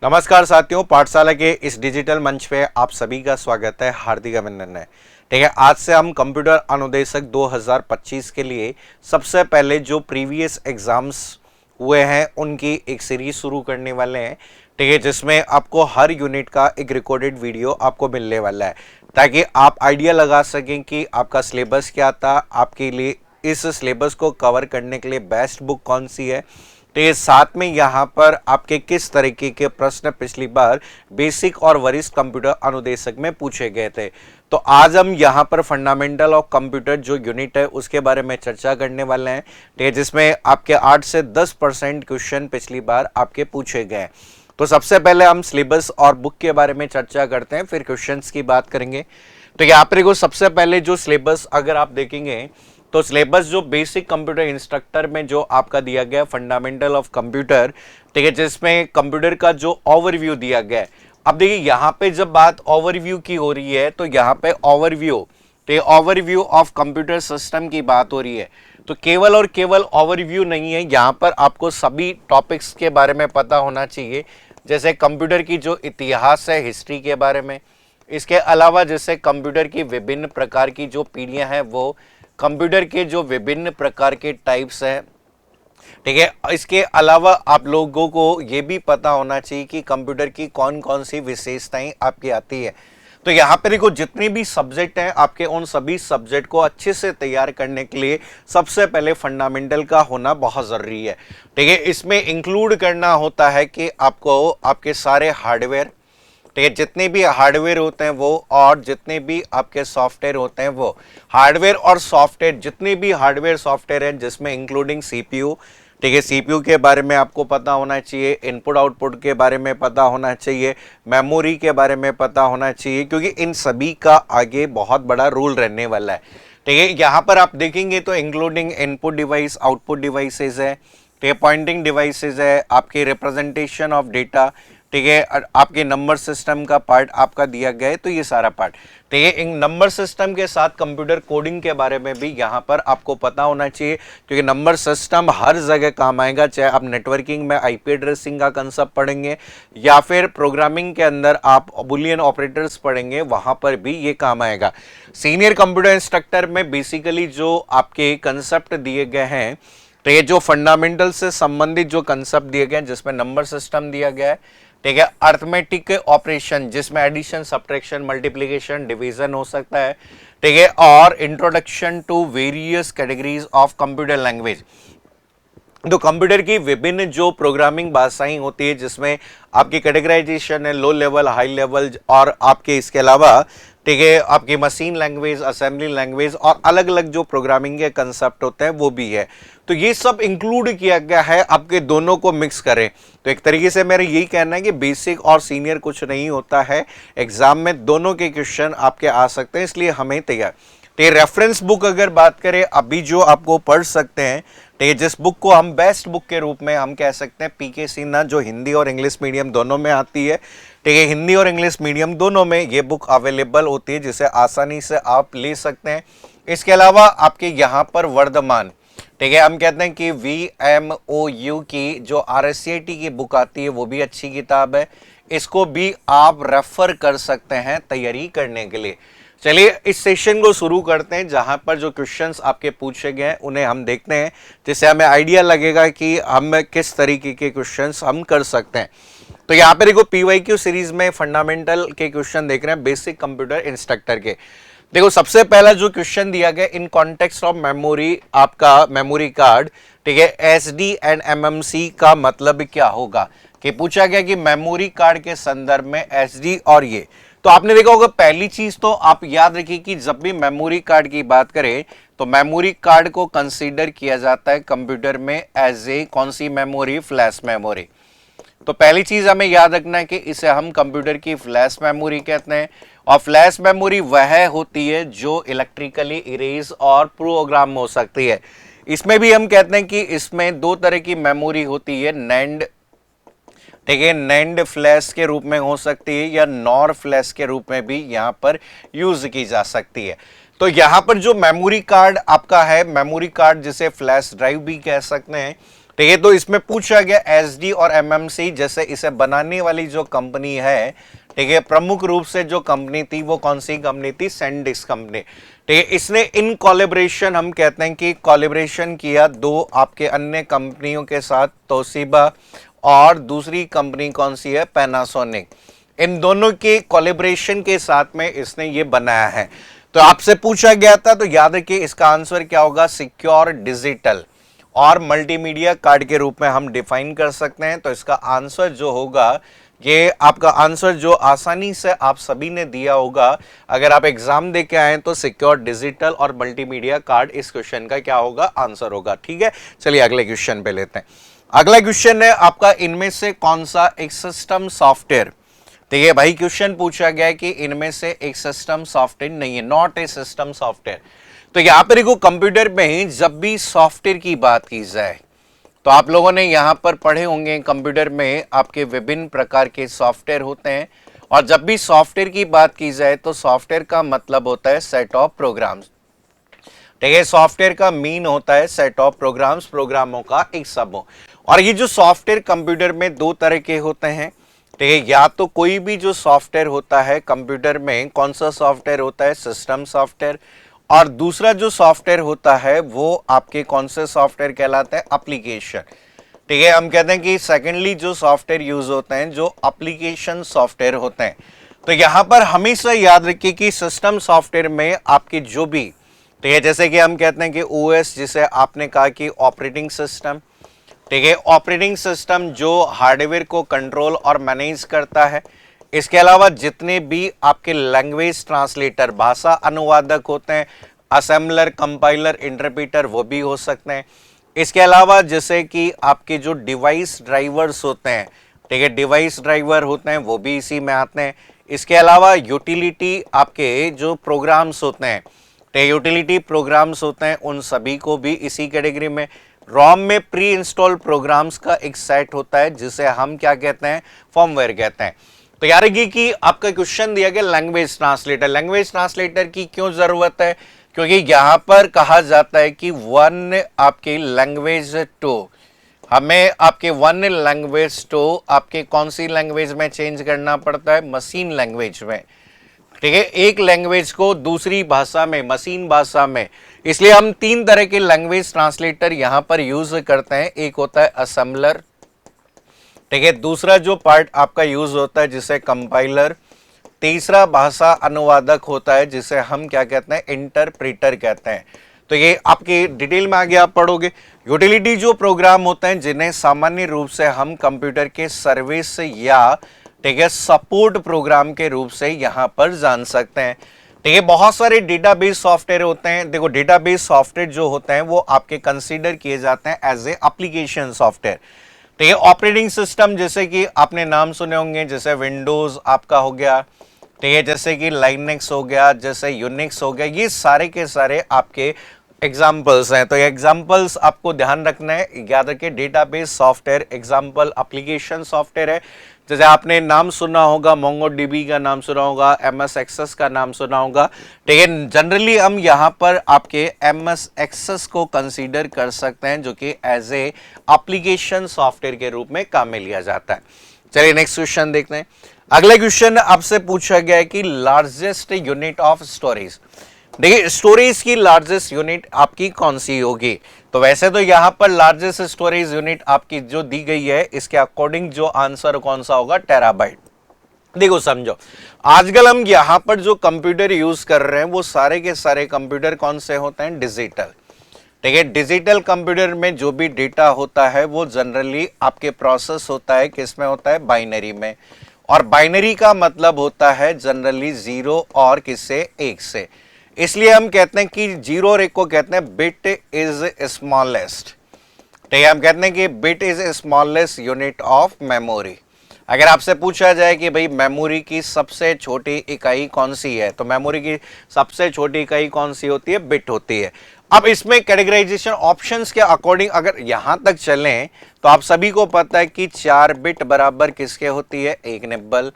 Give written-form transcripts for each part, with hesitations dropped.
नमस्कार साथियों, पाठशाला के इस डिजिटल मंच पे आप सभी का स्वागत है। हार्दिक अभिनंदन है। ठीक है, आज से हम कंप्यूटर अनुदेशक 2025 के लिए सबसे पहले जो प्रीवियस एग्जाम्स हुए हैं उनकी एक सीरीज शुरू करने वाले हैं। ठीक है, जिसमें आपको हर यूनिट का एक रिकॉर्डेड वीडियो आपको मिलने वाला है, ताकि आप आइडिया लगा सकें कि आपका सिलेबस क्या था, आपके लिए इस सिलेबस को कवर करने के लिए बेस्ट बुक कौन सी है। तो ये साथ में यहाँ पर आपके किस तरीके के प्रश्न पिछली बार बेसिक और वरिष्ठ कंप्यूटर अनुदेशक में पूछे गए थे। तो आज हम यहाँ पर फंडामेंटल ऑफ कंप्यूटर जो यूनिट है उसके बारे में चर्चा करने वाले हैं। ठीक है, जिसमें आपके 8 से 10% क्वेश्चन पिछली बार आपके पूछे गए। तो सबसे पहले हम सिलेबस और बुक के बारे में चर्चा करते हैं, फिर क्वेश्चंस की बात करेंगे। तो यहाँ पर देखो, सबसे पहले जो सिलेबस अगर आप देखेंगे तो सिलेबस जो बेसिक कंप्यूटर इंस्ट्रक्टर में जो आपका दिया गया फंडामेंटल ऑफ कंप्यूटर, ठीक है, जिसमें कंप्यूटर का जो ओवरव्यू दिया गया है। अब देखिए, यहाँ पे जब बात ओवरव्यू की हो रही है तो यहाँ पे ओवरव्यू ऑफ कंप्यूटर सिस्टम की बात हो रही है। तो केवल और केवल ओवरव्यू नहीं है, यहाँ पर आपको सभी टॉपिक्स के बारे में पता होना चाहिए। जैसे कंप्यूटर की जो इतिहास है, हिस्ट्री के बारे में। इसके अलावा जैसे कंप्यूटर की विभिन्न प्रकार की जो पीढ़ियां हैं, वो कंप्यूटर के जो विभिन्न प्रकार के टाइप्स हैं। ठीक है, इसके अलावा आप लोगों को ये भी पता होना चाहिए कि कंप्यूटर की कौन कौन सी विशेषताएं आपकी आती है। तो यहाँ पे देखो, जितने भी सब्जेक्ट हैं आपके, उन सभी सब्जेक्ट को अच्छे से तैयार करने के लिए सबसे पहले फंडामेंटल का होना बहुत ज़रूरी है। ठीक है, इसमें इंक्लूड करना होता है कि आपको आपके सारे हार्डवेयर, ठीक है, जितने भी हार्डवेयर होते हैं वो, और जितने भी आपके सॉफ्टवेयर होते हैं वो। हार्डवेयर और सॉफ्टवेयर, जितने भी हार्डवेयर सॉफ्टवेयर हैं, जिसमें इंक्लूडिंग सीपीयू, ठीक है, सीपीयू के बारे में आपको पता होना चाहिए, इनपुट आउटपुट के बारे में पता होना चाहिए, मेमोरी के बारे में पता होना चाहिए, क्योंकि इन सभी का आगे बहुत बड़ा रोल रहने वाला है। ठीक है, यहाँ पर आप देखेंगे तो including input device, output devices है, ठीक है, पॉइंटिंग डिवाइसेज है, आपके रिप्रेजेंटेशन ऑफ डेटा, ठीक है, आपके नंबर सिस्टम का पार्ट आपका दिया गया है। तो ये सारा पार्ट, ठीक है, इन नंबर सिस्टम के साथ कंप्यूटर कोडिंग के बारे में भी यहाँ पर आपको पता होना चाहिए, क्योंकि नंबर सिस्टम हर जगह काम आएगा। चाहे आप नेटवर्किंग में आईपी एड्रेसिंग का कंसेप्ट पढ़ेंगे, या फिर प्रोग्रामिंग के अंदर आप बुलियन ऑपरेटर्स पढ़ेंगे, वहां पर भी ये काम आएगा। सीनियर कंप्यूटर इंस्ट्रक्टर में बेसिकली जो आपके कंसेप्ट दिए गए हैं, तो ये जो फंडामेंटल से संबंधित जो कंसेप्ट दिए गए हैं, जिसमें नंबर सिस्टम दिया गया है, ठीक है, अर्थमेटिक ऑपरेशन जिसमें एडिशन, सब्ट्रैक्शन, मल्टीप्लिकेशन, डिवीजन हो सकता है, ठीक है, और introduction to various categories of computer language. तो कंप्यूटर की विभिन्न जो प्रोग्रामिंग भाषाएं होती है, जिसमें आपकी कैटेगराइजेशन है, लो लेवल, हाई लेवल, और आपके इसके अलावा, ठीक है, आपकी मशीन लैंग्वेज, असेंबली लैंग्वेज, और अलग अलग जो प्रोग्रामिंग के कंसेप्ट होते हैं वो भी है। तो ये सब इंक्लूड किया गया है, आपके दोनों को मिक्स करें। तो एक तरीके से मेरा यही कहना है कि बेसिक और सीनियर कुछ नहीं होता है, एग्जाम में दोनों के क्वेश्चन आपके आ सकते हैं, इसलिए हमें तैयार। तो रेफरेंस बुक अगर बात करें अभी जो आपको पढ़ सकते हैं, तो जिस बुक को हम बेस्ट बुक के रूप में हम कह सकते हैं, पीके सिन्हा, जो हिंदी और इंग्लिश मीडियम दोनों में आती है। ठीक है, हिंदी और इंग्लिश मीडियम दोनों में ये बुक अवेलेबल होती है, जिसे आसानी से आप ले सकते हैं। इसके अलावा आपके यहाँ पर वर्धमान, ठीक है, हम कहते हैं कि VMOU की जो RSCT की बुक आती है वो भी अच्छी किताब है, इसको भी आप रेफर कर सकते हैं तैयारी करने के लिए। चलिए इस सेशन को शुरू करते हैं, जहां पर जो क्वेश्चंस आपके पूछे गए हैं उन्हें हम देखते हैं, जिससे हमें आइडिया लगेगा कि हम किस तरीके के क्वेश्चंस हम कर सकते हैं। तो यहाँ पे देखो, PYQ सीरीज में फंडामेंटल के क्वेश्चन देख रहे हैं, बेसिक कंप्यूटर इंस्ट्रक्टर के। देखो, सबसे पहला जो क्वेश्चन दिया गया, इन कॉन्टेक्स्ट ऑफ मेमोरी, आपका मेमोरी कार्ड, ठीक है, SD एंड MMC का मतलब क्या होगा, कि पूछा गया कि मेमोरी कार्ड के संदर्भ में SD और ये। तो आपने देखा होगा, पहली चीज तो आप याद रखिए कि जब भी मेमोरी कार्ड की बात करें तो मेमोरी कार्ड को कंसीडर किया जाता है कंप्यूटर में एज ए कौन सी मेमोरी, फ्लैश मेमोरी। तो पहली चीज हमें याद रखना है कि इसे हम कंप्यूटर की फ्लैश मेमोरी कहते हैं, और फ्लैश मेमोरी वह होती है जो इलेक्ट्रिकली इरेज और प्रोग्राम हो सकती है। इसमें भी हम कहते हैं कि इसमें दो तरह की मेमोरी होती है, नैंड, ठीक है, नैंड फ्लैश के रूप में हो सकती है, या नॉर फ्लैश के रूप में भी यहाँ पर यूज की जा सकती है। तो यहाँ पर जो मेमोरी कार्ड आपका है, मेमोरी कार्ड जिसे फ्लैश ड्राइव भी कह सकते हैं, ठीक है, तो इसमें पूछा गया एसडी और एमएमसी जैसे इसे बनाने वाली जो कंपनी है, ठीक है, प्रमुख रूप से जो कंपनी थी वो कौन सी कंपनी थी? SanDisk company. ठीक है, इसने इन कोलैबोरेशन, हम कहते हैं कि कोलैबोरेशन किया दो आपके अन्य कंपनियों के साथ, तोशिबा और दूसरी कंपनी कौन सी है? पैनासोनिक। इन दोनों के कोलैबोरेशन के साथ में इसने ये बनाया है। तो आपसे पूछा गया था, तो याद रखिए इसका आंसर क्या होगा? सिक्योर डिजिटल और मल्टीमीडिया कार्ड के रूप में हम डिफाइन कर सकते हैं। तो इसका आंसर जो होगा, ये आपका आंसर जो आसानी से आप सभी ने दिया होगा, अगर आप एग्जाम दे के आए तो सिक्योर डिजिटल और मल्टीमीडिया कार्ड इस क्वेश्चन का क्या होगा? आंसर होगा। ठीक है, चलिए अगले क्वेश्चन पे लेते हैं। अगला क्वेश्चन है आपका, इनमें से कौन सा एक सिस्टम सॉफ्टवेयर, ठीक है भाई, क्वेश्चन पूछा गया है कि इनमें से एक सिस्टम सॉफ्टवेयर नहीं है, नॉट ए सिस्टम सॉफ्टवेयर। तो यहां पर देखो, कंप्यूटर में ही जब भी सॉफ्टवेयर की बात की जाए तो आप लोगों ने यहां पर पढ़े होंगे, कंप्यूटर में आपके विभिन्न प्रकार के सॉफ्टवेयर होते हैं, और जब भी सॉफ्टवेयर की बात की जाए तो सॉफ्टवेयर का मतलब होता है सेट ऑफ प्रोग्राम्स। ठीक है, सॉफ्टवेयर का मीन होता है सेट ऑफ प्रोग्राम्स, प्रोग्रामों का एक समूह। और ये जो सॉफ्टवेयर कंप्यूटर में दो तरह के होते हैं। ठीक है, या तो कोई भी जो सॉफ्टवेयर होता है कंप्यूटर में, कौन सा सॉफ्टवेयर होता है? System software. और दूसरा जो सॉफ्टवेयर होता है वो आपके कौन से सॉफ्टवेयर कहलाते हैं? एप्लीकेशन। ठीक है, हम कहते हैं कि सेकेंडली जो सॉफ्टवेयर यूज होते हैं जो एप्लीकेशन सॉफ्टवेयर होते हैं। तो यहां पर हमेशा याद रखिए कि सिस्टम सॉफ्टवेयर में आपके जो भी, ठीक है, जैसे कि हम कहते हैं कि ओएस, जिसे आपने कहा कि ऑपरेटिंग सिस्टम, ठीक है, ऑपरेटिंग सिस्टम जो हार्डवेयर को कंट्रोल और मैनेज करता है। इसके अलावा जितने भी आपके लैंग्वेज ट्रांसलेटर, भाषा अनुवादक होते हैं, असेंबलर, कंपाइलर, इंटरप्रीटर, वो भी हो सकते हैं। इसके अलावा जैसे कि आपके जो डिवाइस ड्राइवर्स होते हैं, ठीक है, डिवाइस ड्राइवर होते हैं, वो भी इसी में आते हैं। इसके अलावा यूटिलिटी आपके जो प्रोग्राम्स होते हैं, यूटिलिटी प्रोग्राम्स होते हैं, उन सभी को भी इसी कैटेगरी में। रॉम में प्री इंस्टॉल प्रोग्राम्स का एक सेट होता है जिसे हम क्या कहते हैं? फर्मवेयर कहते हैं। तो यार कि आपका क्वेश्चन दिया गया लैंग्वेज ट्रांसलेटर। लैंग्वेज ट्रांसलेटर की क्यों जरूरत है? क्योंकि यहां पर कहा जाता है कि वन आपकी लैंग्वेज टू, हमें आपके वन लैंग्वेज टू आपके कौन सी लैंग्वेज में चेंज करना पड़ता है? मशीन लैंग्वेज में। ठीक है, एक लैंग्वेज को दूसरी भाषा में, मशीन भाषा में। इसलिए हम तीन तरह के लैंग्वेज ट्रांसलेटर यहां पर यूज करते हैं। एक होता है असेंबलर, ठीक है, दूसरा जो पार्ट आपका यूज होता है जिसे कंपाइलर, तीसरा भाषा अनुवादक होता है जिसे हम क्या कहते हैं? इंटरप्रीटर कहते हैं। तो ये आपकी डिटेल में आगे आप पढ़ोगे। यूटिलिटी जो प्रोग्राम होते हैं जिन्हें सामान्य रूप से हम कंप्यूटर के सर्विस या, ठीक है, सपोर्ट प्रोग्राम के रूप से यहां पर जान सकते हैं। ठीक है, बहुत सारे डेटाबेस सॉफ्टवेयर होते हैं। देखो, डेटाबेस सॉफ्टवेयर जो होते हैं वो आपके कंसीडर किए जाते हैं एज ए एप्लीकेशन सॉफ्टवेयर। ठीक है, ऑपरेटिंग सिस्टम जैसे कि आपने नाम सुने होंगे, जैसे विंडोज आपका हो गया, ठीक है, जैसे कि लाइनेक्स हो गया, जैसे यूनिक्स हो गया, ये सारे के सारे आपके एग्जाम्पल्स हैं। तो ये एग्जाम्पल्स आपको ध्यान रखना है, याद रखिए, database software example application software है। जैसे आपने नाम सुना होगा, मोंगोडीबी का नाम सुना होगा, एमएस एक्सेस का नाम सुना होगा। ठीक है, जनरली हम यहाँ पर आपके एमएस एक्सेस को कंसीडर कर सकते हैं जो कि एज ए एप्लीकेशन सॉफ्टवेयर के रूप में काम में लिया जाता है। चलिए नेक्स्ट क्वेश्चन देखते हैं। अगला क्वेश्चन आपसे पूछा गया है कि लार्जेस्ट यूनिट ऑफ स्टोरेज। देखिए, स्टोरेज की लार्जेस्ट यूनिट आपकी कौन सी होगी? तो वैसे तो यहां पर लार्जेस्ट स्टोरेज यूनिट आपकी जो दी गई है, इसके अकॉर्डिंग जो आंसर कौन सा होगा? टेराबाइट। देखो समझो, आजकल हम यहां पर जो कंप्यूटर यूज कर रहे हैं वो सारे के सारे कंप्यूटर कौन से होते हैं? डिजिटल। ठीक है, डिजिटल कंप्यूटर में जो भी डेटा होता है वो जनरली आपके प्रोसेस होता है, किस में होता है? बाइनरी में। और बाइनरी का मतलब होता है जनरली जीरो और किससे? एक से। इसलिए हम कहते हैं कि जीरो और एक को कहते हैं बिट इज स्मॉलेस्ट। ठीक है, हम कहते हैं कि bit is smallest unit of memory. अगर आपसे पूछा जाए कि भाई मेमोरी की सबसे छोटी इकाई कौन सी है, तो मेमोरी की सबसे छोटी इकाई कौन सी होती है? बिट होती है। अब इसमें कैटेगराइजेशन ऑप्शंस के अकॉर्डिंग अगर यहां तक चलें तो आप सभी को पता है कि 4 बिट बराबर किसके होती है? एक निब्बल।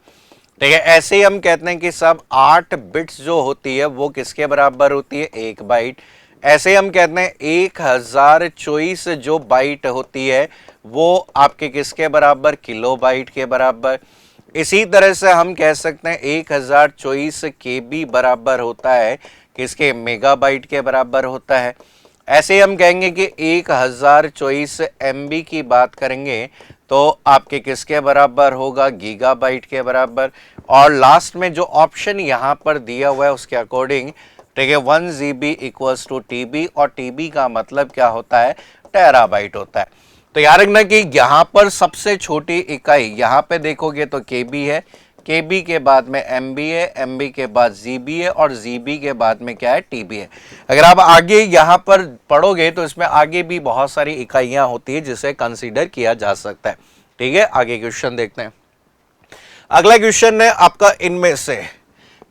ठीक है, ऐसे ही हम कहते हैं कि सब 8 बिट्स जो होती है वो किसके बराबर होती है? एक बाइट। ऐसे हम कहते हैं 1000 चॉइस जो बाइट होती है वो आपके किसके बराबर, किलो बाइट के बराबर। इसी तरह से हम कह सकते हैं 1000 चॉइस केबी बराबर होता है किसके, मेगाबाइट के बराबर होता है। ऐसे हम कहेंगे कि 1000 चॉइस एमबी की बात करेंगे तो आपके किसके बराबर होगा, गीगाबाइट के बराबर। और लास्ट में जो ऑप्शन यहां पर दिया हुआ है उसके अकॉर्डिंग, ठीक है, 1 GB इक्वल्स टू टीबी, और टीबी का मतलब क्या होता है, टेराबाइट होता है। तो याद रखना कि यहां पर सबसे छोटी इकाई यहां पे देखोगे तो केबी है, केबी के बाद में एमबी है, एमबी के बाद जीबी है, और जीबी के बाद में क्या है, टीबी है। अगर आप आगे यहां पर पढ़ोगे तो इसमें आगे भी बहुत सारी इकाइयां होती है जिसे कंसीडर किया जा सकता है। ठीक है, आगे क्वेश्चन देखते हैं। अगला क्वेश्चन है आपका इनमें से,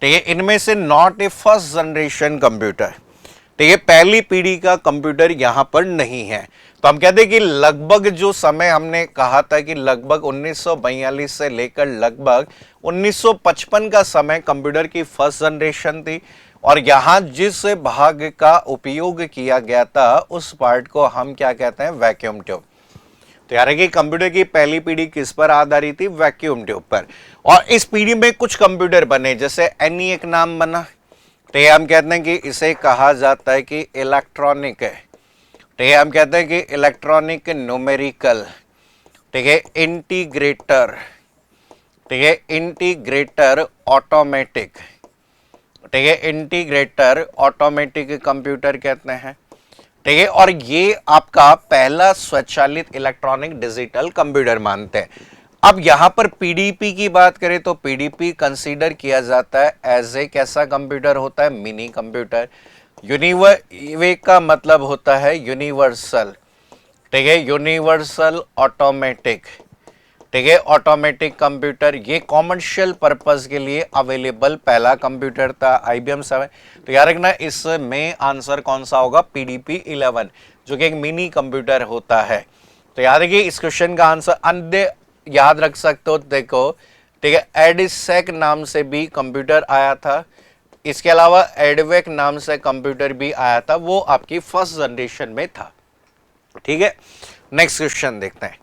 ठीक है, इनमें से not a first generation computer, ठीक है, पहली पीढ़ी का कंप्यूटर यहां पर नहीं है। तो हम कहते हैं कि लगभग जो समय हमने कहा था कि लगभग 1942 से लेकर लगभग 1955 का समय कंप्यूटर की फर्स्ट जनरेशन थी, और यहां जिस भाग का उपयोग किया गया था उस पार्ट को हम क्या कहते हैं, वैक्यूम ट्यूब। तो यार कि कंप्यूटर की पहली पीढ़ी किस पर आधारित थी, वैक्यूम ट्यूब पर। और इस पीढ़ी में कुछ कंप्यूटर बने, जैसे ENIAC नाम बना, तो ये हम कहते हैं कि इसे कहा जाता है कि इलेक्ट्रॉनिक है, ठीक है, हम कहते हैं कि इलेक्ट्रॉनिक न्यूमेरिकल, ठीक है, इंटीग्रेटर, ठीक है, इंटीग्रेटर ऑटोमेटिक, ठीक है, इंटीग्रेटर ऑटोमेटिक कंप्यूटर कहते हैं, ठीक है। और ये आपका पहला स्वचालित इलेक्ट्रॉनिक डिजिटल कंप्यूटर मानते हैं। अब यहां पर पीडीपी की बात करें तो पीडीपी कंसीडर किया जाता है एज ए कैसा कंप्यूटर होता है, मिनी कंप्यूटर। यूनिवर्सल का मतलब होता है यूनिवर्सल, ठीक है, यूनिवर्सल ऑटोमेटिक, ठीक है, ऑटोमेटिक कंप्यूटर। ये कॉमर्शियल पर्पस के लिए अवेलेबल पहला कंप्यूटर था, IBM 7। तो याद रखना इसमें आंसर कौन सा होगा, PDP 11, जो कि एक मिनी कंप्यूटर होता है। तो याद रखिए इस क्वेश्चन का आंसर अन्य याद रख सकते हो, देखो, ठीक है, एडिसेक नाम से भी कंप्यूटर आया था, इसके अलावा एडवेक नाम से कंप्यूटर भी आया था, वो आपकी फर्स्ट जनरेशन में था। ठीक है, नेक्स्ट क्वेश्चन देखते हैं।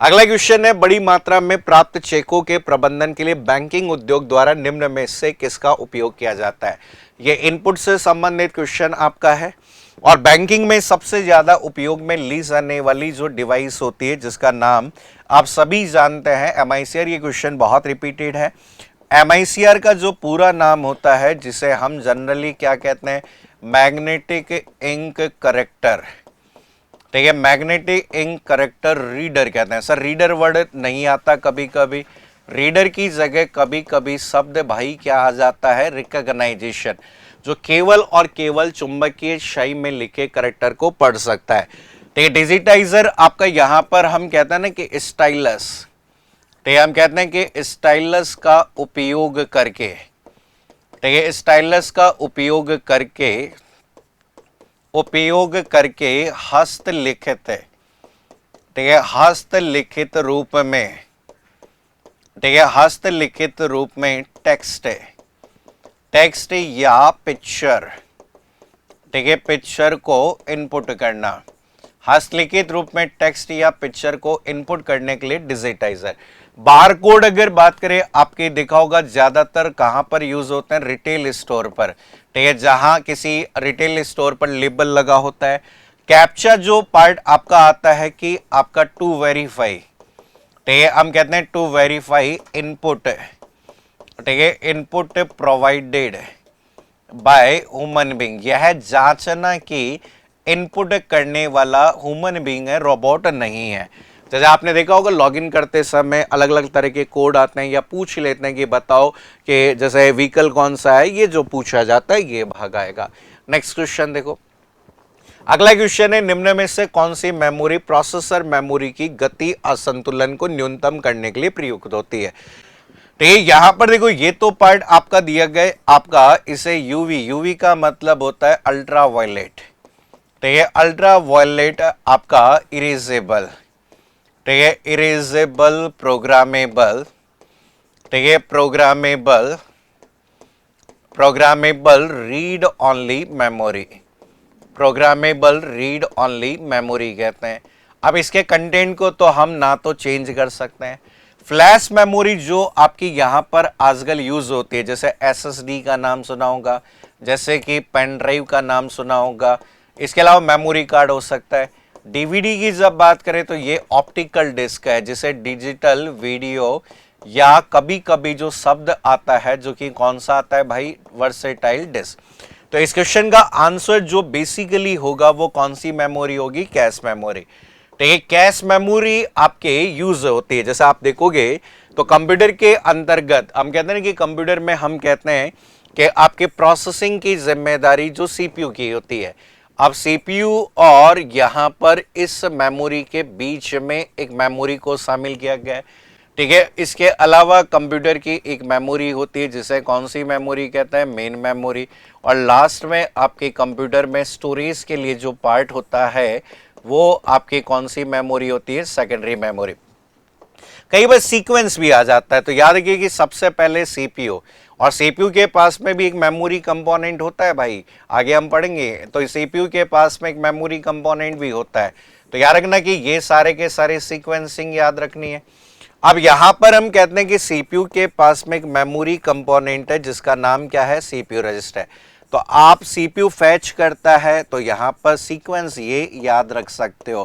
अगला क्वेश्चन है, बड़ी मात्रा में प्राप्त चेकों के प्रबंधन के लिए बैंकिंग उद्योग द्वारा निम्न में से किसका उपयोग किया जाता है। यह इनपुट से संबंधित क्वेश्चन आपका है, और बैंकिंग में सबसे ज्यादा उपयोग में ली जाने वाली जो डिवाइस होती है जिसका नाम आप सभी जानते हैं, MICR। ये क्वेश्चन बहुत रिपीटेड है। MICR का जो पूरा नाम होता है जिसे हम जनरली क्या कहते हैं, मैग्नेटिक इंक करेक्टर, ठीक है, मैग्नेटिक इंक करेक्टर रीडर कहते हैं। सर रीडर वर्ड नहीं आता, कभी कभी रीडर की जगह कभी कभी शब्द भाई क्या आ जाता है, रिकॉग्नाइजेशन, जो केवल और केवल चुंबकीय शय में लिखे करेक्टर को पढ़ सकता है। ठीक है, डिजिटाइजर आपका यहां पर हम कहते हैं ना कि स्टाइलस, ठीक है, हम कहते हैं कि स्टाइलस का उपयोग करके, ठीक है, स्टाइलस का उपयोग करके हस्तलिखित, ठीक है, हस्तलिखित रूप में, ठीक है, हस्तलिखित रूप में टेक्स्ट या पिक्चर, ठीक है, पिक्चर को इनपुट करना, हस्तलिखित रूप में टेक्स्ट या पिक्चर को इनपुट करने के लिए डिजिटाइजर। बारकोड अगर बात करें, आपके देखा होगा ज्यादातर कहां पर यूज होते हैं, रिटेल स्टोर पर, ठीक है, जहां किसी रिटेल स्टोर पर लेबल लगा होता है। कैप्चा जो पार्ट आपका आता है कि आपका टू वेरीफाई, ठीक है, हम कहते हैं टू वेरीफाई इनपुट, ठीक है, input provided by human being, यह जांचना कि इनपुट करने वाला ह्यूमन बीइंग है, रोबोट नहीं है। जैसे आपने देखा होगा लॉगिन करते समय अलग अलग तरह के कोड आते हैं या पूछ लेते हैं कि बताओ कि जैसे व्हीकल कौन सा है, ये जो पूछा जाता है ये भाग आएगा। नेक्स्ट क्वेश्चन देखो, अगला क्वेश्चन है, निम्न में से कौन सी मेमोरी प्रोसेसर मेमोरी की गति असंतुलन को न्यूनतम करने के लिए प्रयुक्त होती है। ठीक, यहां पर देखो ये तो पार्ट आपका दिया गया, आपका इसे यूवी का मतलब होता है अल्ट्रा वायलेट, ठीक है, अल्ट्रा वायलेट आपका इरेजेबल, ठीक है, इरेजेबल प्रोग्रामेबल, ठीक है, programmable read only memory, programmable read only memory कहते हैं। अब इसके कंटेंट को तो हम ना तो चेंज कर सकते हैं। फ्लैश मेमोरी जो आपकी यहाँ पर आजकल यूज होती है, जैसे एसएसडी का नाम सुना होगा, जैसे कि पेन ड्राइव का नाम सुना होगा, इसके अलावा मेमोरी कार्ड हो सकता है। डीवीडी की जब बात करें तो ये ऑप्टिकल डिस्क है, जिसे डिजिटल वीडियो या कभी कभी जो शब्द आता है जो कि कौन सा आता है भाई, वर्सेटाइल डिस्क। तो इस क्वेश्चन का आंसर जो बेसिकली होगा वो कौन सी मेमोरी होगी, कैश मेमोरी। तो ये कैश मेमोरी आपके यूज होती है। जैसे आप देखोगे तो कंप्यूटर के अंतर्गत हम कहते हैं कि कंप्यूटर में हम कहते हैं कि आपके प्रोसेसिंग की जिम्मेदारी जो सीपीयू की होती है। अब सीपीयू और यहां पर इस मेमोरी के बीच में एक मेमोरी को शामिल किया गया है, ठीक है। इसके अलावा कंप्यूटर की एक मेमोरी होती है जिसे कौन सी मेमोरी कहते हैं, मेन मेमोरी। और लास्ट में आपके कंप्यूटर में स्टोरेज के लिए जो पार्ट होता है वो आपकी कौन सी मेमोरी होती है, सेकेंडरी मेमोरी। कई बार सीक्वेंस भी आ जाता है, तो याद रखिए कि सबसे पहले सीपीयू, और सीपीयू के पास में भी एक मेमोरी कंपोनेंट होता है भाई, आगे हम पढ़ेंगे। तो सीपीयू के पास में एक मेमोरी कंपोनेंट भी होता है। तो याद रखना कि ये सारे के सारे सीक्वेंसिंग याद रखनी है। अब यहां पर हम कहते हैं कि सीपीयू के पास में एक मेमोरी कंपोनेंट है जिसका नाम क्या है, सीपीयू रजिस्टर। तो आप सीपीयू फैच करता है तो यहां पर सीक्वेंस ये याद रख सकते हो,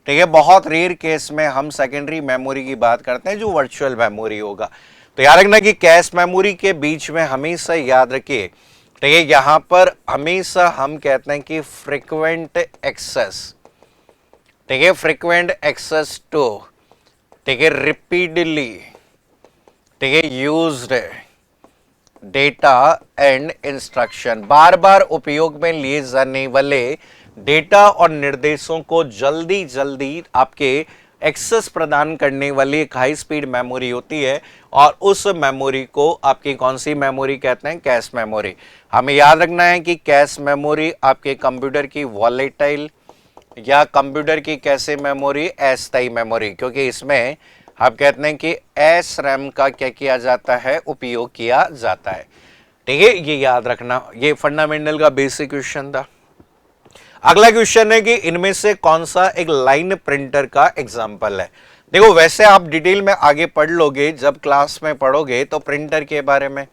ठीक है। बहुत रेयर केस में हम सेकेंडरी मेमोरी की बात करते हैं जो वर्चुअल मेमोरी होगा। तो याद रखना कि कैश मेमोरी के बीच में हमेशा याद रखिए, ठीक है, यहां पर हमेशा हम कहते हैं कि फ्रीक्वेंट एक्सेस, ठीक है, फ्रीक्वेंट एक्सेस टू, ठीक है, रिपीटली, ठीक है, यूज्ड डेटा एंड इंस्ट्रक्शन, बार बार उपयोग में लिए जाने वाले डेटा और निर्देशों को जल्दी जल्दी आपके एक्सेस प्रदान करने वाली एक हाई स्पीड मेमोरी होती है। और उस मेमोरी को आपकी कौन सी मेमोरी कहते हैं, कैश मेमोरी। हमें याद रखना है कि कैश मेमोरी आपके कंप्यूटर की वॉलेटाइल या कंप्यूटर की कैसे मेमोरी, अस्थायी मेमोरी, क्योंकि इसमें हम कहते हैं कि SRAM का क्या किया जाता है, उपयोग किया जाता है, ठीक है। ये याद रखना, ये फंडामेंटल का बेसिक क्वेश्चन था। अगला क्वेश्चन है कि इनमें से कौन सा एक लाइन प्रिंटर का एग्जांपल है। देखो वैसे आप डिटेल में आगे पढ़ लोगे जब क्लास में पढ़ोगे तो प्रिंटर के बारे में।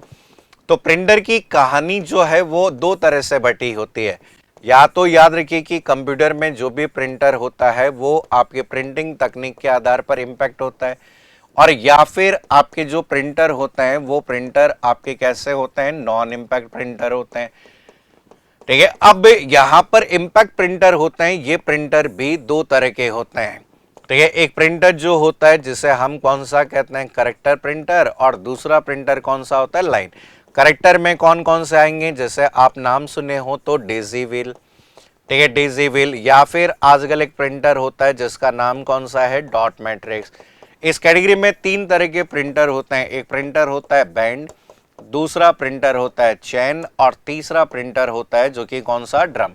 तो प्रिंटर की कहानी जो है वो दो तरह से बटी होती है। या तो याद रखिए कि कंप्यूटर में जो भी प्रिंटर होता है वो आपके प्रिंटिंग तकनीक के आधार पर इंपैक्ट होता है, और या फिर आपके जो प्रिंटर होते हैं वो प्रिंटर आपके कैसे होते हैं, नॉन इंपैक्ट प्रिंटर होते हैं, ठीक है। अब यहां पर इंपैक्ट प्रिंटर होते हैं, ये प्रिंटर भी दो तरह के होते हैं, ठीक है। एक प्रिंटर जो होता है जिसे हम कौन सा कहते हैं, करेक्टर प्रिंटर, और दूसरा प्रिंटर कौन सा होता है, लाइन। करेक्टर में कौन कौन से आएंगे, जैसे आप नाम सुने हो तो डेजी व्हील, ठीक है, डेजी व्हील, या फिर आजकल एक प्रिंटर होता है जिसका नाम कौन सा है, डॉट मैट्रिक्स। इस कैटेगरी में तीन तरह के प्रिंटर होते हैं। एक प्रिंटर होता है बैंड, दूसरा प्रिंटर होता है चैन, और तीसरा प्रिंटर होता है जो कि कौन सा, ड्रम,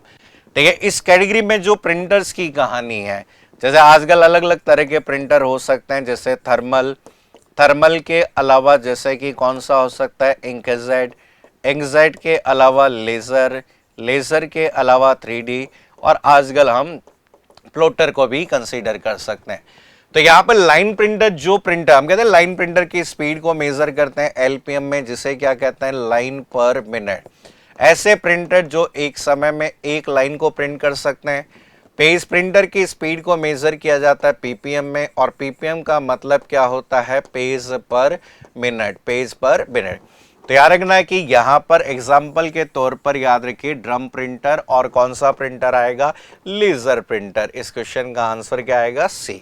ठीक है। इस कैटेगरी में जो प्रिंटर्स की कहानी है, जैसे आजकल अलग अलग तरह के प्रिंटर हो सकते हैं, जैसे थर्मल, थर्मल के अलावा जैसे कि कौन सा हो सकता है, इंकजेट, इंकजेट के अलावा लेजर, लेजर के अलावा 3D, और आजकल हम प्लॉटर को भी कंसीडर कर सकते हैं। तो यहाँ पर लाइन प्रिंटर, जो प्रिंटर हम कहते हैं लाइन प्रिंटर की स्पीड को मेजर करते हैं LPM में, जिसे क्या कहते हैं, लाइन पर मिनट। ऐसे प्रिंटर जो एक समय में एक लाइन को प्रिंट कर सकते हैं। पेज प्रिंटर की स्पीड को मेजर किया जाता है PPM में, और PPM का मतलब क्या होता है, पेज पर मिनट, पेज पर मिनट। तो याद रखना है कि यहाँ पर एग्जाम्पल के तौर पर याद रखिए ड्रम प्रिंटर, और कौन सा प्रिंटर आएगा, लेजर प्रिंटर। इस क्वेश्चन का आंसर क्या आएगा, C,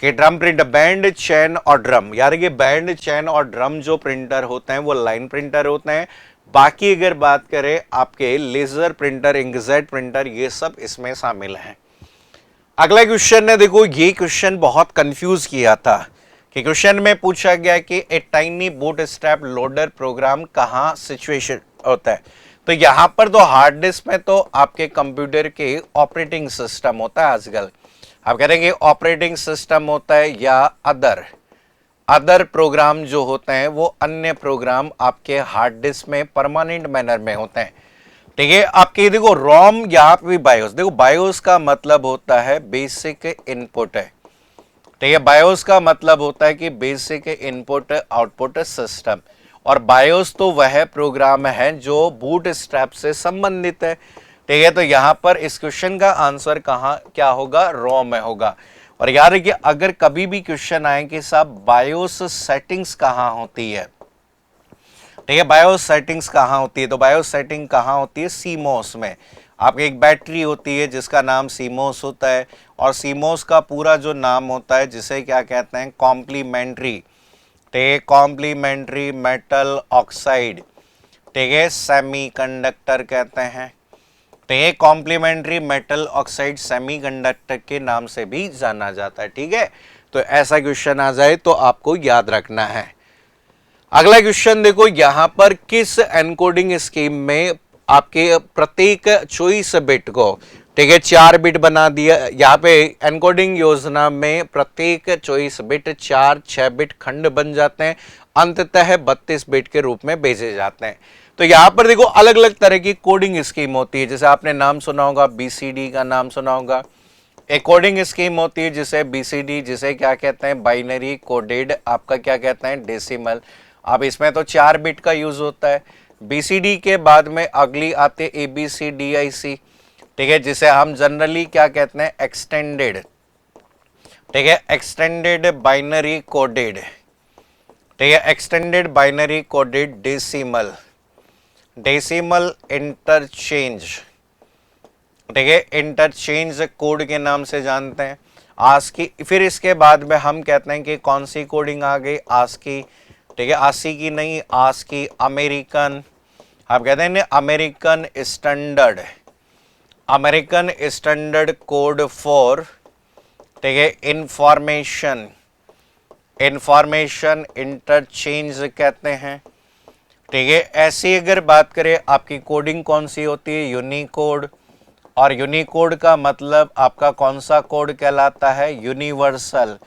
कि ड्रम प्रिंटर, बैंड, चैन और ड्रम। याद रखिए बैंड, चैन और ड्रम जो प्रिंटर होते हैं वो लाइन प्रिंटर होते हैं। बाकी अगर बात करें आपके लेजर प्रिंटर, इंकजेट प्रिंटर, ये सब इसमें शामिल हैं। अगला क्वेश्चन है, देखो ये क्वेश्चन बहुत कंफ्यूज किया था कि क्वेश्चन में पूछा गया कि a tiny bootstrap loader program कहाँ सिचुएशन होता है। तो यहाँ पर तो हार्ड डिस्क में तो आपके कंप्यूटर के ऑपरेटिंग सिस्टम होता है। आजकल आप कह रहे हैं कि ऑपरेटिंग सिस्टम होता है, या अदर प्रोग्राम जो होते हैं वो अन्य प्रोग्राम आपके हार्ड डिस्क में परमानेंट मैनर में होते हैं। ठीक है। आपके देखो रोम यहाँ पे भी बायोस, देखो बायोस का मतलब होता है बेसिक इनपुट है, ठीक है। बायोस का मतलब होता है कि बेसिक इनपुट आउटपुट सिस्टम, और बायोस तो वह प्रोग्राम है जो बूट स्ट्रैप से संबंधित है, ठीक है। तो यहां पर इस क्वेश्चन का आंसर कहां क्या होगा, रोम में होगा। और याद रखिए अगर कभी भी क्वेश्चन आए कि साहब बायोस सेटिंग्स कहां होती है, ठीक है, बायोस सेटिंग्स कहां होती है, तो बायोस सेटिंग कहां होती है, सीमोस में। आपकी एक बैटरी होती है जिसका नाम सीमोस होता है, और सीमोस का पूरा जो नाम होता है जिसे क्या कहते हैं, कॉम्प्लीमेंट्री, ठीक है, कॉम्प्लीमेंट्री मेटल ऑक्साइड, ठीक है, सेमीकंडक्टर कहते हैं, ठीक है। कॉम्प्लीमेंट्री मेटल ऑक्साइड सेमीकंडक्टर के नाम से भी जाना जाता है, ठीक है। तो ऐसा क्वेश्चन आ जाए तो आपको याद रखना है। अगला क्वेश्चन देखो, यहां पर किस एनकोडिंग स्कीम में आपके प्रत्येक चॉइस बिट को, ठीक है, 4 बिट बना दिया। यहाँ पे एनकोडिंग योजना में प्रत्येक चॉइस बिट 4-6 बिट खंड बन जाते हैं, अंततः 32 बिट के रूप में भेजे जाते हैं। तो यहाँ पर देखो अलग अलग तरह की कोडिंग स्कीम होती है, जैसे आपने नाम सुना होगा, बीसीडी का नाम सुना होगा। एक कोडिंग स्कीम होती है जिसे बीसीडी, जिसे क्या कहते हैं, बाइनरी कोडेड, आपका क्या कहते हैं, डेसिमल। अब इसमें तो 4 बिट का यूज होता है। बीसीडी के बाद में अगली आते एबीसीडीआईसी, ठीक है, जिसे हम जनरली क्या कहते हैं, एक्सटेंडेड, ठीक है, एक्सटेंडेड बाइनरी कोडेड, ठीक है, extended binary coded decimal, decimal interchange, ठीक है, इंटरचेंज कोड के नाम से जानते हैं। आस्की, फिर इसके बाद में हम कहते हैं कि कौन सी कोडिंग आ गई, आस्की, ठीक है, आस्की की नहीं, आस्की अमेरिकन, आप कहते हैं American standard, American standard code for, ठीक है, इंफॉर्मेशन, इंफॉर्मेशन इंटरचेंज कहते हैं, ठीक है। ऐसी अगर बात करें आपकी कोडिंग कौन सी होती है, यूनिकोड, और यूनिकोड का मतलब आपका कौन सा कोड कहलाता है, यूनिवर्सल,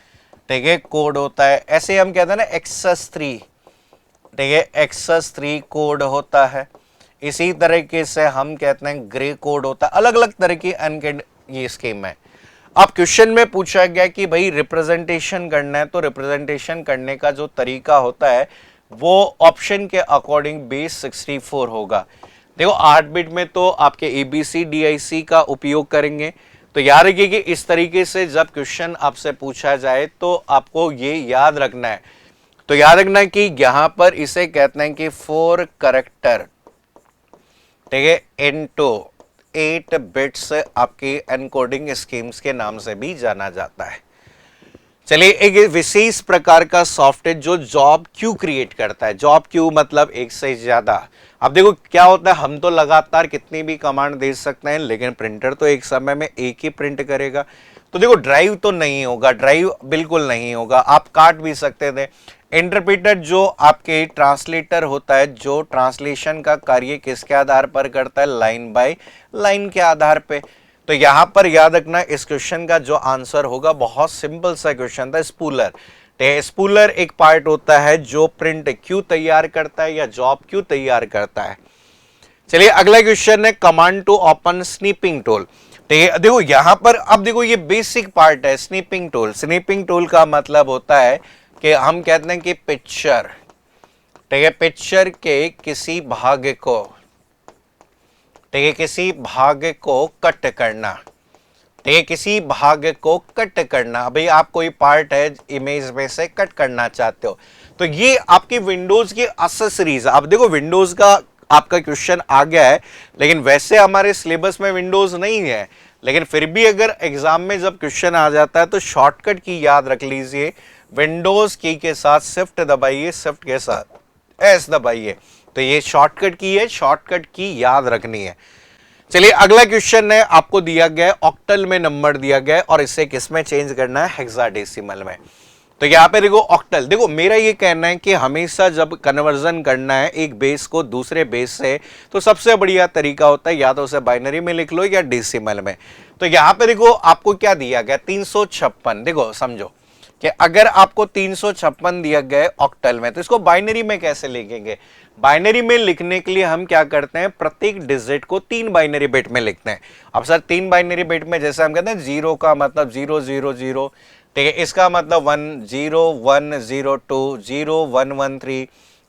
ठीक है, कोड होता है। ऐसे हम कहते हैं ना एक्सेस 3, ठीक है, एक्सेस 3 कोड होता है। इसी तरीके से हम कहते हैं ग्रे कोड होता है। अलग अलग तरह की एनकोड ये स्कीम है। अब क्वेश्चन में पूछा गया कि भाई रिप्रेजेंटेशन करना है, तो रिप्रेजेंटेशन करने का जो तरीका होता है वो ऑप्शन के अकॉर्डिंग बेस 64 होगा। देखो 8 बिट में तो आपके ABCDIC का उपयोग करेंगे। तो याद रखिए कि इस तरीके से जब क्वेश्चन आपसे पूछा जाए तो आपको ये याद रखना है। तो याद रखना कि यहां पर इसे कहते हैं कि 4 कैरेक्टर, ठीक है, इनटू 8 बिट्स आपकी एनकोडिंग स्कीम्स के नाम से भी जाना जाता है। चलिए, एक विशेष प्रकार का सॉफ्टवेयर जो जॉब क्यू क्रिएट करता है, जॉब क्यू मतलब एक से ज्यादा। अब देखो क्या होता है, हम तो लगातार कितनी भी कमांड दे सकते हैं, लेकिन प्रिंटर तो एक समय में एक ही प्रिंट करेगा। तो देखो ड्राइव तो नहीं होगा, ड्राइव बिल्कुल नहीं होगा, आप काट भी सकते थे। इंटरप्रेटर जो आपके ट्रांसलेटर होता है, जो ट्रांसलेशन का कार्य किसके आधार पर करता है, लाइन बाय लाइन के आधार पे। तो यहां पर याद रखना इस क्वेश्चन का जो आंसर होगा, बहुत सिंपल सा क्वेश्चन था, स्पूलर। स्पूलर एक पार्ट होता है जो प्रिंट क्यू तैयार करता है या जॉब क्यू तैयार करता है। चलिए अगला क्वेश्चन है कमांड टू ओपन स्नीपिंग टूल। ठीक है, देखो यहां पर अब देखो ये बेसिक पार्ट है स्नीपिंग टूल। स्नीपिंग टूल का मतलब होता है कि हम कहते हैं कि पिक्चर, ठीक है, पिक्चर के किसी भाग को, ठीक है, किसी भाग को कट करना, ठीक है, किसी भाग को कट करना। भाई आप कोई पार्ट है इमेज में से कट करना चाहते हो, तो ये आपकी विंडोज की एक्सेसरीज। अब देखो विंडोज का आपका क्वेश्चन आ गया है, लेकिन वैसे हमारे सिलेबस में विंडोज नहीं है, लेकिन फिर भी अगर एग्जाम में जब क्वेश्चन आ जाता है तो शॉर्टकट की याद रख लीजिए। विंडोज की के साथ शिफ्ट दबाइए, शिफ्ट के साथ एस दबाइए, तो ये शॉर्टकट की है, शॉर्टकट की याद रखनी है। चलिए अगला क्वेश्चन है, आपको दिया गया है ऑक्टल में नंबर दिया गया है और इसे किस में चेंज करना है, हेक्साडेसिमल में। तो यहां पे देखो ऑक्टल, देखो मेरा ये कहना है कि हमेशा जब कन्वर्जन करना है एक बेस को दूसरे बेस से, तो सबसे बढ़िया तरीका होता है या तो उसे बाइनरी में लिख लो या डेसिमल में। तो यहां पे देखो आपको क्या दिया गया, 356। देखो समझो कि अगर आपको 356 दिया गया ऑक्टल में तो इसको बाइनरी में कैसे लिखेंगे। बाइनरी में लिखने के लिए हम क्या करते हैं, प्रत्येक डिजिट को 3 बाइनरी बिट में लिखते हैं। अब सर 3 बाइनरी बिट में जैसे हम कहते हैं 0 का मतलब 000, ठीक है, इसका मतलब 10102, 0113,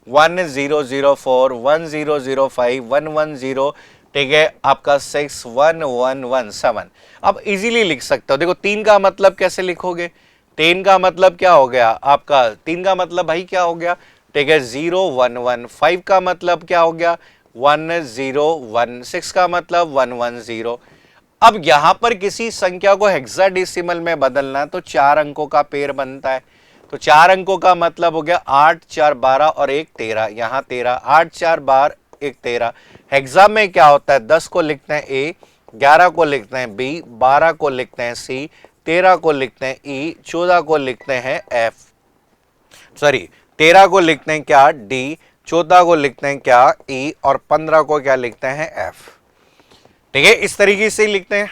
1004, 1005, 110, ठीक है, आपका 61117। अब इजीली लिख सकते हो। देखो 3 का मतलब कैसे लिखोगे, 3 का मतलब क्या हो गया आपका, 3 का मतलब भाई क्या हो गया, ठीक है 011, 5 का मतलब क्या हो गया 101, 6 का मतलब 110। अब यहां पर किसी संख्या को हेक्साडेसिमल में बदलना तो 4 अंकों का पेयर बनता है। तो 4 अंकों का मतलब हो गया 8 4 12 और 1 13, यहां 13, 8 4 12 1 13। हेक्सा में क्या होता है, 10 को लिखते हैं ए, 11 को लिखते हैं बी, 12 को लिखते हैं सी, 13 को लिखते हैं ई, 14 को लिखते हैं एफ, सॉरी 13 को लिखते हैं क्या डी, 14 को लिखते हैं क्या ई और 15 को क्या लिखते हैं एफ। ठीक है, इस तरीके से लिखते हैं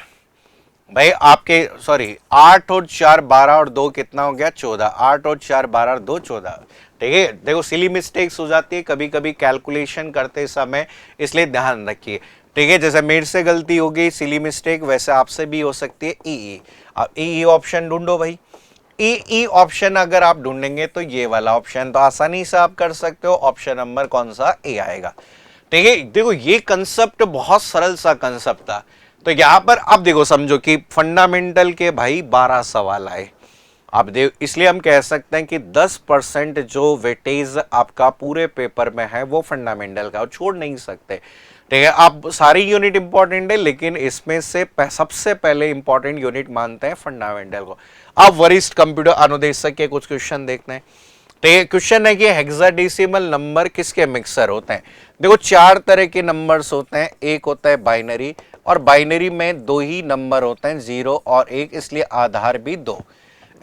भाई आपके, सॉरी 8 और 4 12 और 2 कितना हो गया 14, 8 और 4 12 और 2 14। ठीक है, देखो सिली मिस्टेक्स हो जाती है कभी कभी कैलकुलेशन करते समय, इसलिए ध्यान रखिए। ठीक है, जैसे मेरे से गलती हो गई सिली मिस्टेक, वैसे आपसे भी हो सकती है ई। अब ई ऑप्शन ढूंढो भाई, ई ऑप्शन अगर आप ढूंढेंगे तो ये वाला ऑप्शन तो आसानी से आप कर सकते हो, ऑप्शन नंबर कौन सा ए आएगा। ठीक है, देखो ये कंसेप्ट बहुत सरल सा कंसेप्ट था। तो यहां पर अब देखो समझो कि फंडामेंटल के भाई 12 सवाल आए। अब देखो इसलिए हम कह सकते हैं कि 10% जो वेटेज आपका पूरे पेपर में है वो फंडामेंटल का, छोड़ नहीं सकते। ठीक है, आप सारी यूनिट इंपॉर्टेंट है लेकिन इसमें से सबसे पहले इंपॉर्टेंट यूनिट मानते हैं फंडामेंटल को। अब वरिष्ठ कंप्यूटर अनुदेशक के कुछ क्वेश्चन देखते हैं। तो ये क्वेश्चन है कि हेक्साडेसिमल नंबर किसके मिक्सर होते हैं। देखो 4 तरह के नंबर्स होते हैं, एक होता है बाइनरी और बाइनरी में 2 ही नंबर होते हैं 0 और 1, इसलिए आधार भी 2।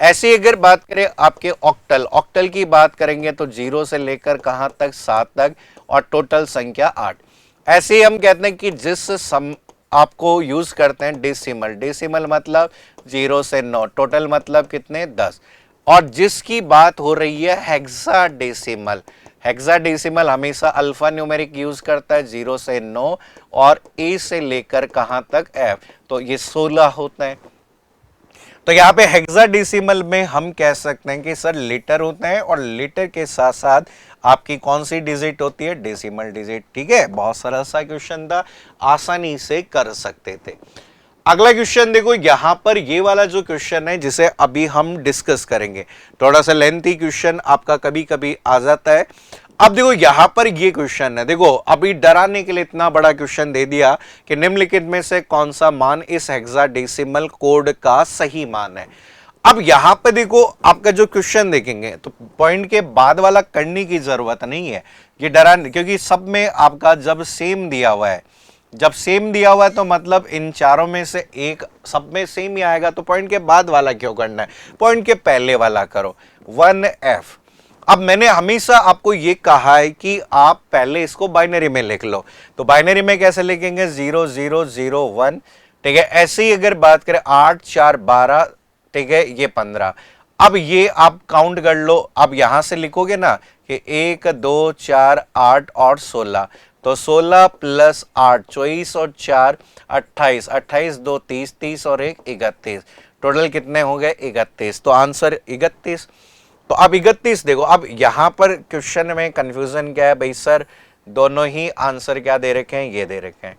ऐसी अगर बात करें आपके ऑक्टल की बात करेंगे तो 0 से लेकर कहां तक 7 तक और टोटल संख्या 8। ऐसे ही हम कहते हैं कि जिस आपको यूज करते हैं डेसिमल मतलब 0 से 9, टोटल मतलब कितने 10। और जिसकी बात हो रही है हेक्साडेसिमल हमेशा अल्फा न्यूमेरिक यूज करता है 0 से 9 और ए से लेकर कहां तक एफ, तो ये 16 होता है। तो यहाँ पे हेक्साडेसिमल में हम कह सकते हैं कि सर लेटर होते हैं और लेटर के साथ साथ आपकी कौन सी डिजिट होती है, डेसिमल डिजिट। ठीक है, बहुत सरल सा क्वेश्चन था, आसानी से कर सकते थे। अगला क्वेश्चन देखो, यहां पर ये वाला जो क्वेश्चन है जिसे अभी हम डिस्कस करेंगे, थोड़ा सा लेंथी क्वेश्चन आपका कभी कभी आ जाता है। अब देखो यहां पर ये क्वेश्चन है, देखो अभी डराने के लिए इतना बड़ा क्वेश्चन दे दिया कि निम्नलिखित में से कौन सा मान इस हेक्साडेसिमल कोड का सही मान है। अब यहां पर देखो आपका जो क्वेश्चन देखेंगे तो पॉइंट के बाद वाला करने की जरूरत नहीं है, ये डराने, क्योंकि सब में आपका जब सेम दिया हुआ है, जब सेम दिया हुआ है तो मतलब इन चारों में से एक सब में सेम ही आएगा, तो पॉइंट के बाद वाला क्यों करना है, पॉइंट के पहले वाला करो 1F। अब मैंने हमेशा आपको ये कहा है कि आप पहले इसको बाइनरी में लिख लो, तो बाइनरी में कैसे लिखेंगे 0001। ठीक है, ऐसे ही अगर बात करें 8 4 12, ठीक है ये 15। अब ये आप काउंट कर लो, अब यहां से लिखोगे ना कि 1 2 4 8 और 16, तो 16 प्लस 8 24 और 4 28, 28 2 30, 30 और 1 31, टोटल कितने हो गए 31, तो आंसर 31। तो अब 31 देखो, अब यहां पर क्वेश्चन में कंफ्यूजन क्या है भाई, सर दोनों ही आंसर क्या दे रखे हैं, ये दे रखे हैं।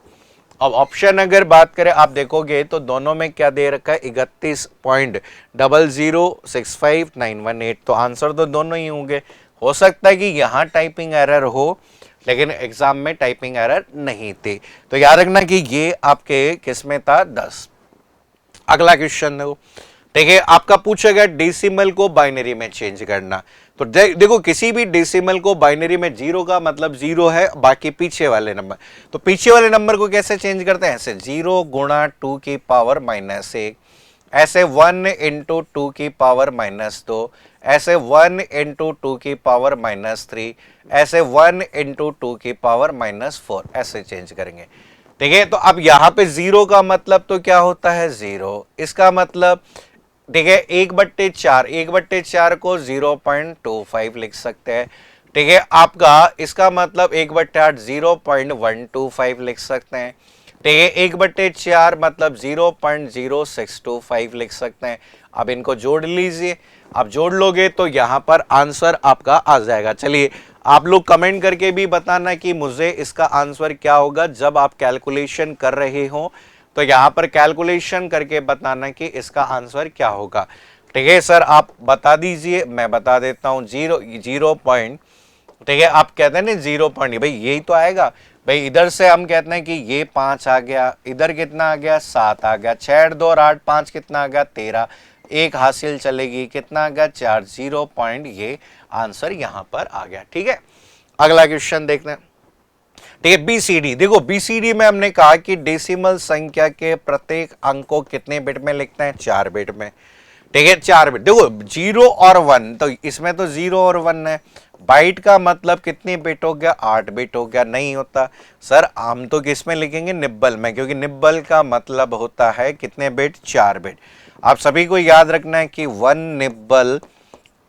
अब ऑप्शन अगर बात करें आप देखोगे तो दोनों में क्या दे रखा है 31.0065918, तो आंसर तो दोनों ही होंगे। हो सकता है कि यहां टाइपिंग एरर हो लेकिन एग्जाम में टाइपिंग एरर नहीं थी, तो याद रखना कि ये आपके किसमें था 10। अगला क्वेश्चन देखो, ठीक है, आपका पूछेगा डेसिमल को बाइनरी में चेंज करना। तो देखो किसी भी डेसिमल को बाइनरी में 0 का मतलब 0 है, बाकी पीछे वाले नंबर, तो पीछे वाले नंबर को कैसे चेंज करते हैं, ऐसे 0 गुणा 2 की पावर -1, ऐसे 1 इंटू 2 की पावर -2, ऐसे 1 इंटू 2 की पावर -3, ऐसे 1 इंटू 2 की पावर -4, ऐसे चेंज करेंगे। ठीक है, तो अब यहां पे 0 का मतलब तो क्या होता है 0, इसका मतलब ठीक है, 1/4 को 0.25 लिख सकते हैं। ठीक है, आपका इसका मतलब 1/8 0.125 लिख सकते हैं। ठीक है, 1/4 मतलब 0.0625 लिख सकते हैं। अब इनको जोड़ लीजिए, आप जोड़ लोगे तो यहां पर आंसर आपका आ जाएगा। चलिए आप लोग कमेंट करके भी बताना कि मुझे इसका आंसर क्या होगा जब आप कैलकुलेशन कर रहे हो, तो यहां पर कैलकुलेशन करके बताना कि इसका आंसर क्या होगा। ठीक है सर, आप बता दीजिए, मैं बता देता हूं। 0 पॉइंट, ठीक है, आप कहते हैं ना 0 पॉइंट, भाई यही तो आएगा। भाई इधर से हम कहते हैं कि ये 5 आ गया, इधर कितना आ गया 7 आ गया, 6 2 और 8 5 कितना आ गया 13, एक हासिल चलेगी, कितना आ गया 4, 0 पॉइंट, ये आंसर यहां पर आ गया। ठीक है, अगला क्वेश्चन देखते हैं। ठीक है, बीसीडी देखो, बीसीडी में हमने कहा कि डेसिमल संख्या के प्रत्येक अंक को कितने बिट में लिखते हैं, 4 बिट में। ठीक है, 4 बिट। देखो 0 और 1, तो इसमें तो 0 और 1 है। बाइट का मतलब कितने बिट हो गया, 8 बिट हो गया। नहीं होता सर, हम तो किस में लिखेंगे, निब्बल में, क्योंकि निब्बल का मतलब होता है कितने बिट, 4 बिट। आप सभी को याद रखना है कि 1 निब्बल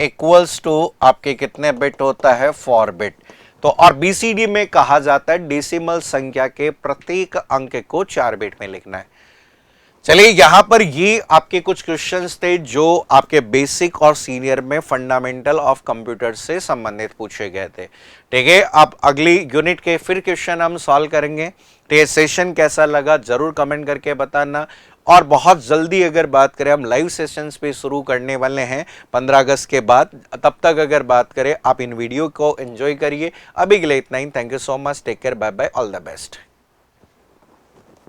इक्वल्स टू आपके कितने बिट होता है, 4 बिट। तो और बीसीडी में कहा जाता है डेसिमल संख्या के प्रत्येक अंक को 4 बिट में लिखना है। चलिए यहां पर ये आपके कुछ क्वेश्चंस थे जो आपके बेसिक और सीनियर में फंडामेंटल ऑफ कंप्यूटर से संबंधित पूछे गए थे। ठीक है, अब अगली यूनिट के फिर क्वेश्चन हम सॉल्व करेंगे। तो ये सेशन कैसा लगा जरूर कमेंट करके बताना। और बहुत जल्दी अगर बात करें, हम लाइव सेशंस पे शुरू करने वाले हैं 15 अगस्त के बाद। तब तक अगर बात करें, आप इन वीडियो को एंजॉय करिए। अभी के लिए इतना ही। Thank you so much, take care, bye bye, all the best.